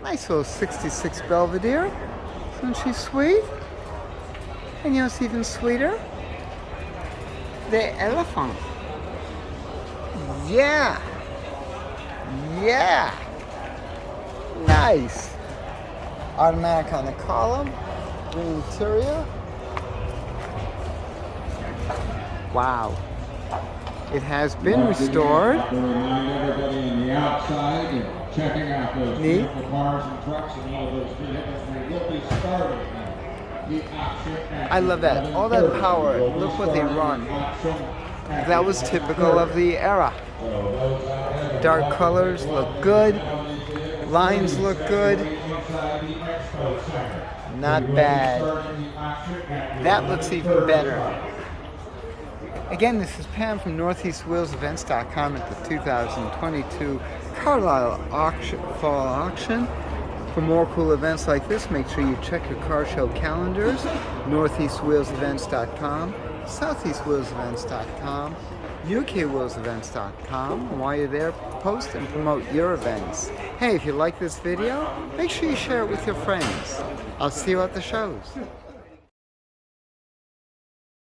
Nice little 66 Belvedere. Isn't she sweet? And you know what's even sweeter? The elephant. Yeah. Yeah. Nice. Automatic on the column. Green interior. Wow. It has been restored. Neat. I love that. All that power. Look what they run. That was typical of the era. Dark colors look good. Lines look good. Not bad. That looks even better. Again, this is Pam from NortheastWheelsEvents.com at the 2022 Carlisle Fall Auction. For more cool events like this, make sure you check your car show calendars, NortheastWheelsEvents.com, SoutheastWheelsEvents.com, UKWheelsEvents.com. And while you're there, post and promote your events. Hey, if you like this video, make sure you share it with your friends. I'll see you at the shows.